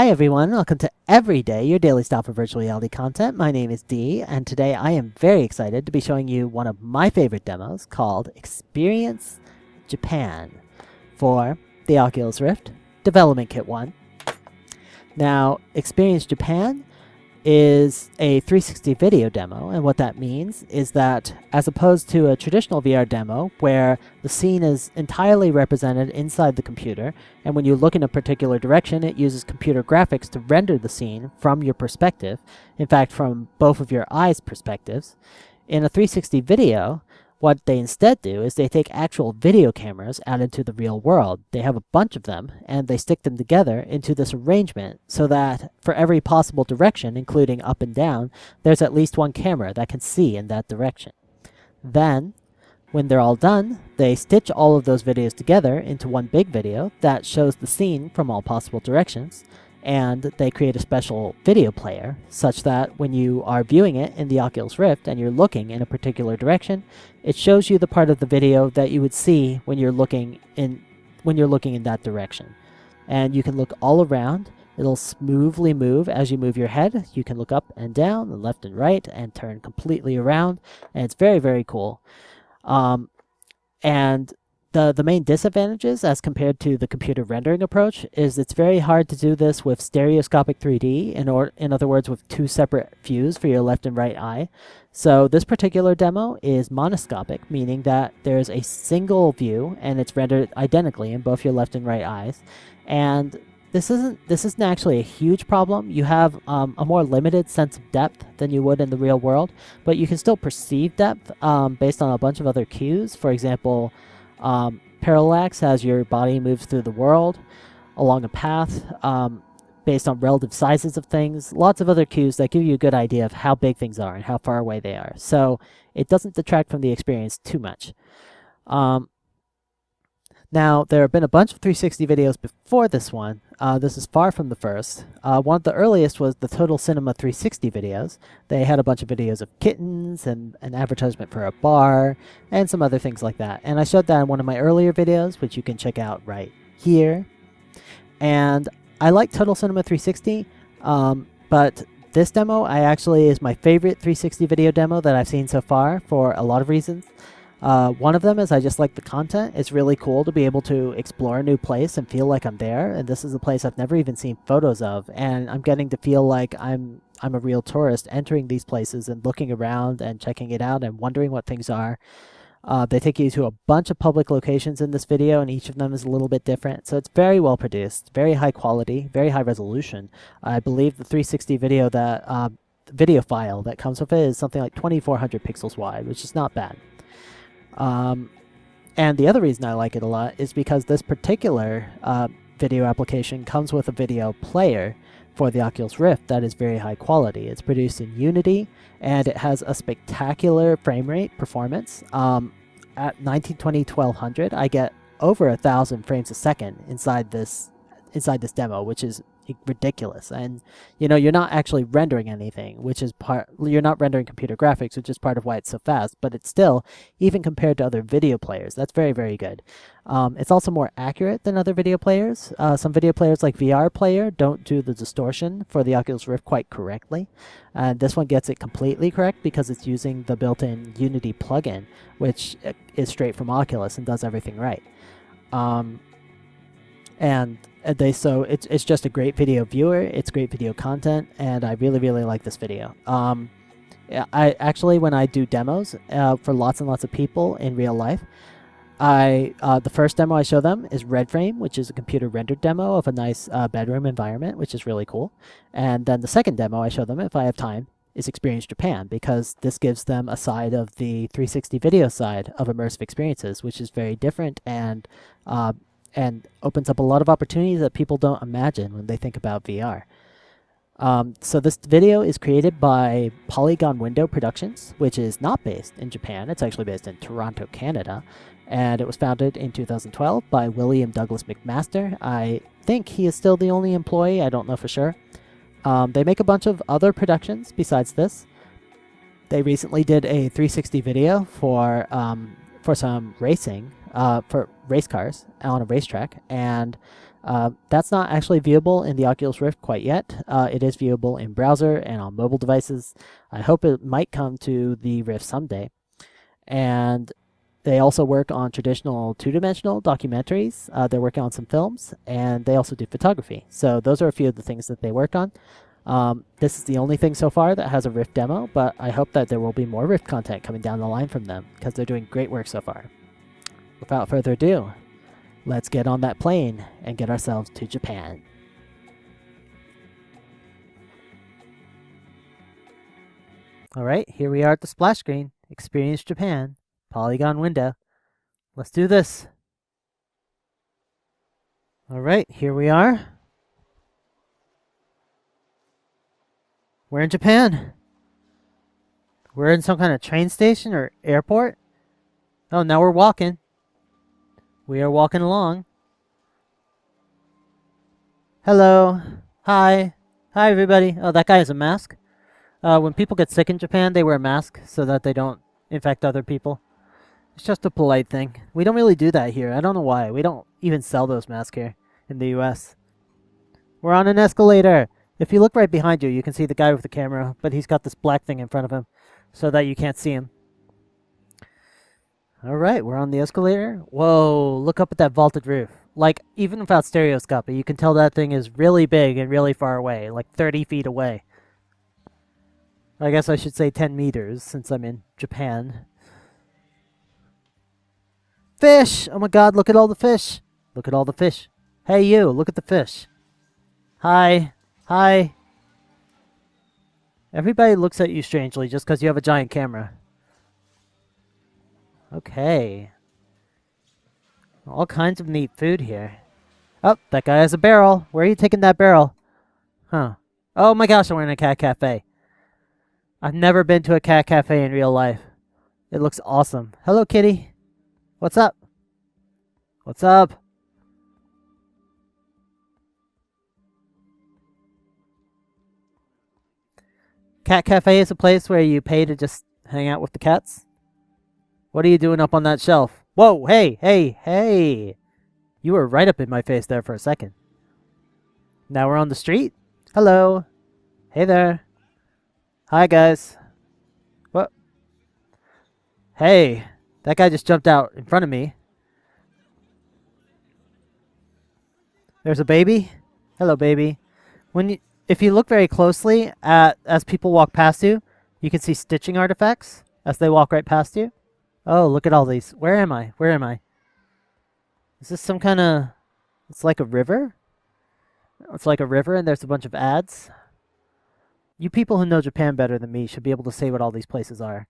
Hi everyone, welcome to Everyday, your daily stop for virtual reality content. My name is Dee, and today I am very excited to be showing you one of my favorite demos called Experience Japan for the Oculus Rift Development Kit 1. Now, Experience Japan is a 360 video demo, and what that means is that as opposed to a traditional VR demo where the scene is entirely represented inside the computer, and when you look in a particular direction it uses computer graphics to render the scene from your perspective, in fact from both of your eyes' perspectives. In a 360 video, what they instead do is they take actual video cameras out into the real world. They have a bunch of them, and they stick them together into this arrangement so that for every possible direction, including up and down, there's at least one camera that can see in that direction. Then, when they're all done, they stitch all of those videos together into one big video that shows the scene from all possible directions, and they create a special video player such that when you are viewing it in the Oculus Rift and you're looking in a particular direction, it shows you the part of the video that you would see when you're looking in that direction. And you can look all around. It'll smoothly move as you move your head. You can look up and down and left and right and turn completely around, and it's very, very cool. And the main disadvantages as compared to the computer rendering approach is it's very hard to do this with stereoscopic 3D, in other words with two separate views for your left and right eye. So this particular demo is monoscopic, meaning that there's a single view and it's rendered identically in both your left and right eyes. And this isn't actually a huge problem. You have a more limited sense of depth than you would in the real world, but you can still perceive depth based on a bunch of other cues. For example, parallax, as your body moves through the world along a path based on relative sizes of things. Lots of other cues that give you a good idea of how big things are and how far away they are. So it doesn't detract from the experience too much. Now, there have been a bunch of 360 videos before this one. This is far from the first. One of the earliest was the Total Cinema 360 videos. They had a bunch of videos of kittens and an advertisement for a bar and some other things like that. And I showed that in one of my earlier videos, which you can check out right here. And I like Total Cinema 360, but this demo actually is my favorite 360 video demo that I've seen so far for a lot of reasons. One of them is I just like the content. It's really cool to be able to explore a new place and feel like I'm there. And this is a place I've never even seen photos of. And I'm getting to feel like I'm a real tourist entering these places and looking around and checking it out and wondering what things are. They take you to a bunch of public locations in this video, and each of them is a little bit different. So it's very well produced, very high quality, very high resolution. I believe the 360 video video file that comes with it is something like 2400 pixels wide, which is not bad. And the other reason I like it a lot is because this particular video application comes with a video player for the Oculus Rift that is very high quality. It's produced in Unity, and it has a spectacular frame rate performance. At 1920-1200, I get over 1,000 frames a second inside this demo, which is ridiculous. And you're not actually rendering anything, you're not rendering computer graphics, which is part of why it's so fast, but it's still, even compared to other video players, that's very, very good. It's also more accurate than other video players. Some video players like VR Player don't do the distortion for the Oculus Rift quite correctly. This one gets it completely correct because it's using the built-in Unity plugin, which is straight from Oculus and does everything right. So it's just a great video viewer. It's great video content, and I really, really like this video. I actually, when I do demos for lots and lots of people in real life, the first demo I show them is Red Frame, which is a computer rendered demo of a nice bedroom environment, which is really cool. And then the second demo I show them, if I have time, is Experience Japan, because this gives them a side of the 360 video side of immersive experiences, which is very different and opens up a lot of opportunities that people don't imagine when they think about VR. So this video is created by Polygon Window Productions, which is not based in Japan. It's actually based in Toronto, Canada. And it was founded in 2012 by William Douglas McMaster. I think he is still the only employee. I don't know for sure. They make a bunch of other productions besides this. They recently did a 360 video for some racing, for race cars on a racetrack, and That's not actually viewable in the Oculus Rift quite yet. It is viewable in browser and on mobile devices. I hope it might come to the Rift someday. And they also work on traditional two-dimensional documentaries. They're working on some films, and they also do photography. So those are a few of the things that they worked on. This is the only thing so far that has a Rift demo, but I hope that there will be more Rift content coming down the line from them, because they're doing great work so far. Without further ado, let's get on that plane and get ourselves to Japan. Alright, here we are at the splash screen. Experience Japan. Polygon window. Let's do this. Alright, here we are. We're in Japan. We're in some kind of train station or airport. Oh, now we're walking. We are walking along. Hello. Hi. Hi, everybody. Oh, that guy has a mask. When people get sick in Japan, they wear a mask so that they don't infect other people. It's just a polite thing. We don't really do that here. I don't know why. We don't even sell those masks here in the US. We're on an escalator. If you look right behind you, you can see the guy with the camera, but he's got this black thing in front of him so that you can't see him. Alright, we're on the escalator. Whoa, look up at that vaulted roof. Like, even without stereoscopy, you can tell that thing is really big and really far away, like 30 feet away. I guess I should say 10 meters, since I'm in Japan. Fish! Oh my god, look at all the fish! Look at all the fish. Hey you, look at the fish. Hi. Hi. Everybody looks at you strangely just because you have a giant camera. Okay. All kinds of neat food here. Oh, that guy has a barrel. Where are you taking that barrel? Huh. Oh my gosh, we're in a cat cafe. I've never been to a cat cafe in real life. It looks awesome. Hello, kitty. What's up? What's up? Cat cafe is a place where you pay to just hang out with the cats. What are you doing up on that shelf? Whoa, hey, hey, hey. You were right up in my face there for a second. Now we're on the street. Hello. Hey there. Hi, guys. What? Hey, that guy just jumped out in front of me. There's a baby. Hello, baby. If you look very closely as people walk past you, you can see stitching artifacts as they walk right past you. Oh, look at all these. Where am I? Where am I? Is this some kind of... It's like a river? It's like a river and there's a bunch of ads. You people who know Japan better than me should be able to say what all these places are.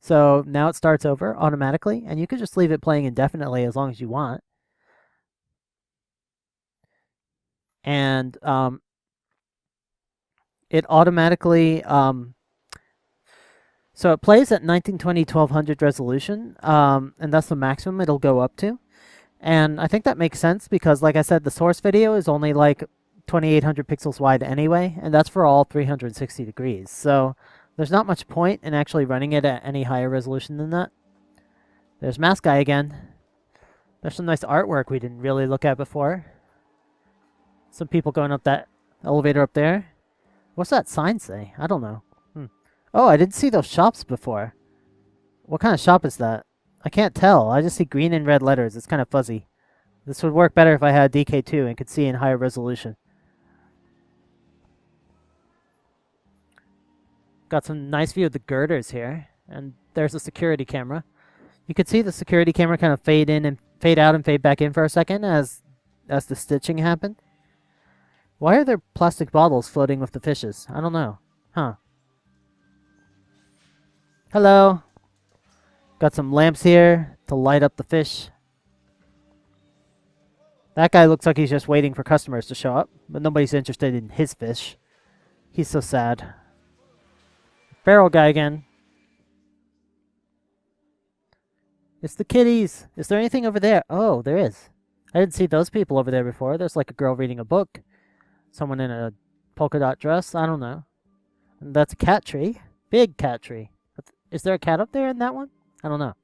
So now it starts over automatically, and you can just leave it playing indefinitely as long as you want. And it automatically... So it plays at 1920-1200 resolution, and that's the maximum it'll go up to. And I think that makes sense because, like I said, the source video is only like 2800 pixels wide anyway, and that's for all 360 degrees. So there's not much point in actually running it at any higher resolution than that. There's Mask Guy again. There's some nice artwork we didn't really look at before. Some people going up that elevator up there. What's that sign say? I don't know. Oh, I didn't see those shops before. What kind of shop is that? I can't tell. I just see green and red letters. It's kind of fuzzy. This would work better if I had DK2 and could see in higher resolution. Got some nice view of the girders here. And there's a security camera. You could see the security camera kind of fade in and fade out and fade back in for a second as the stitching happened. Why are there plastic bottles floating with the fishes? I don't know. Huh. Hello. Got some lamps here to light up the fish. That guy looks like he's just waiting for customers to show up, but nobody's interested in his fish. He's so sad. Feral guy again. It's the kitties. Is there anything over there? Oh, there is. I didn't see those people over there before. There's like a girl reading a book. Someone in a polka dot dress. I don't know. And that's a cat tree. Big cat tree. Is there a cat up there in that one? I don't know.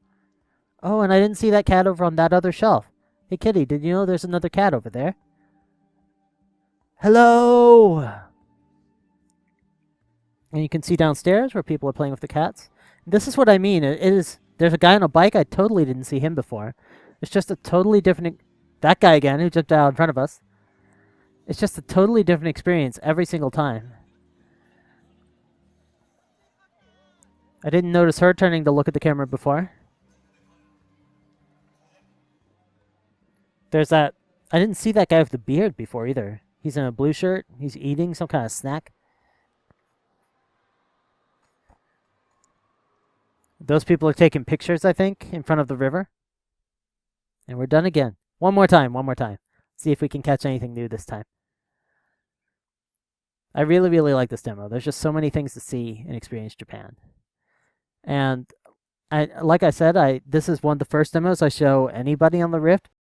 Oh, and I didn't see that cat over on that other shelf. Hey, kitty, did you know there's another cat over there? Hello! And you can see downstairs where people are playing with the cats. This is what I mean. There's a guy on a bike. I totally didn't see him before. It's just a totally different... That guy again, who jumped out in front of us. It's just a totally different experience every single time. I didn't notice her turning to look at the camera before. There's that... I didn't see that guy with the beard before either. He's in a blue shirt. He's eating some kind of snack. Those people are taking pictures, I think, in front of the river. And we're done again. One more time. See if we can catch anything new this time. I really, really like this demo. There's just so many things to see and experience Japan. And like I said, this is one of the first demos I show anybody on the Rift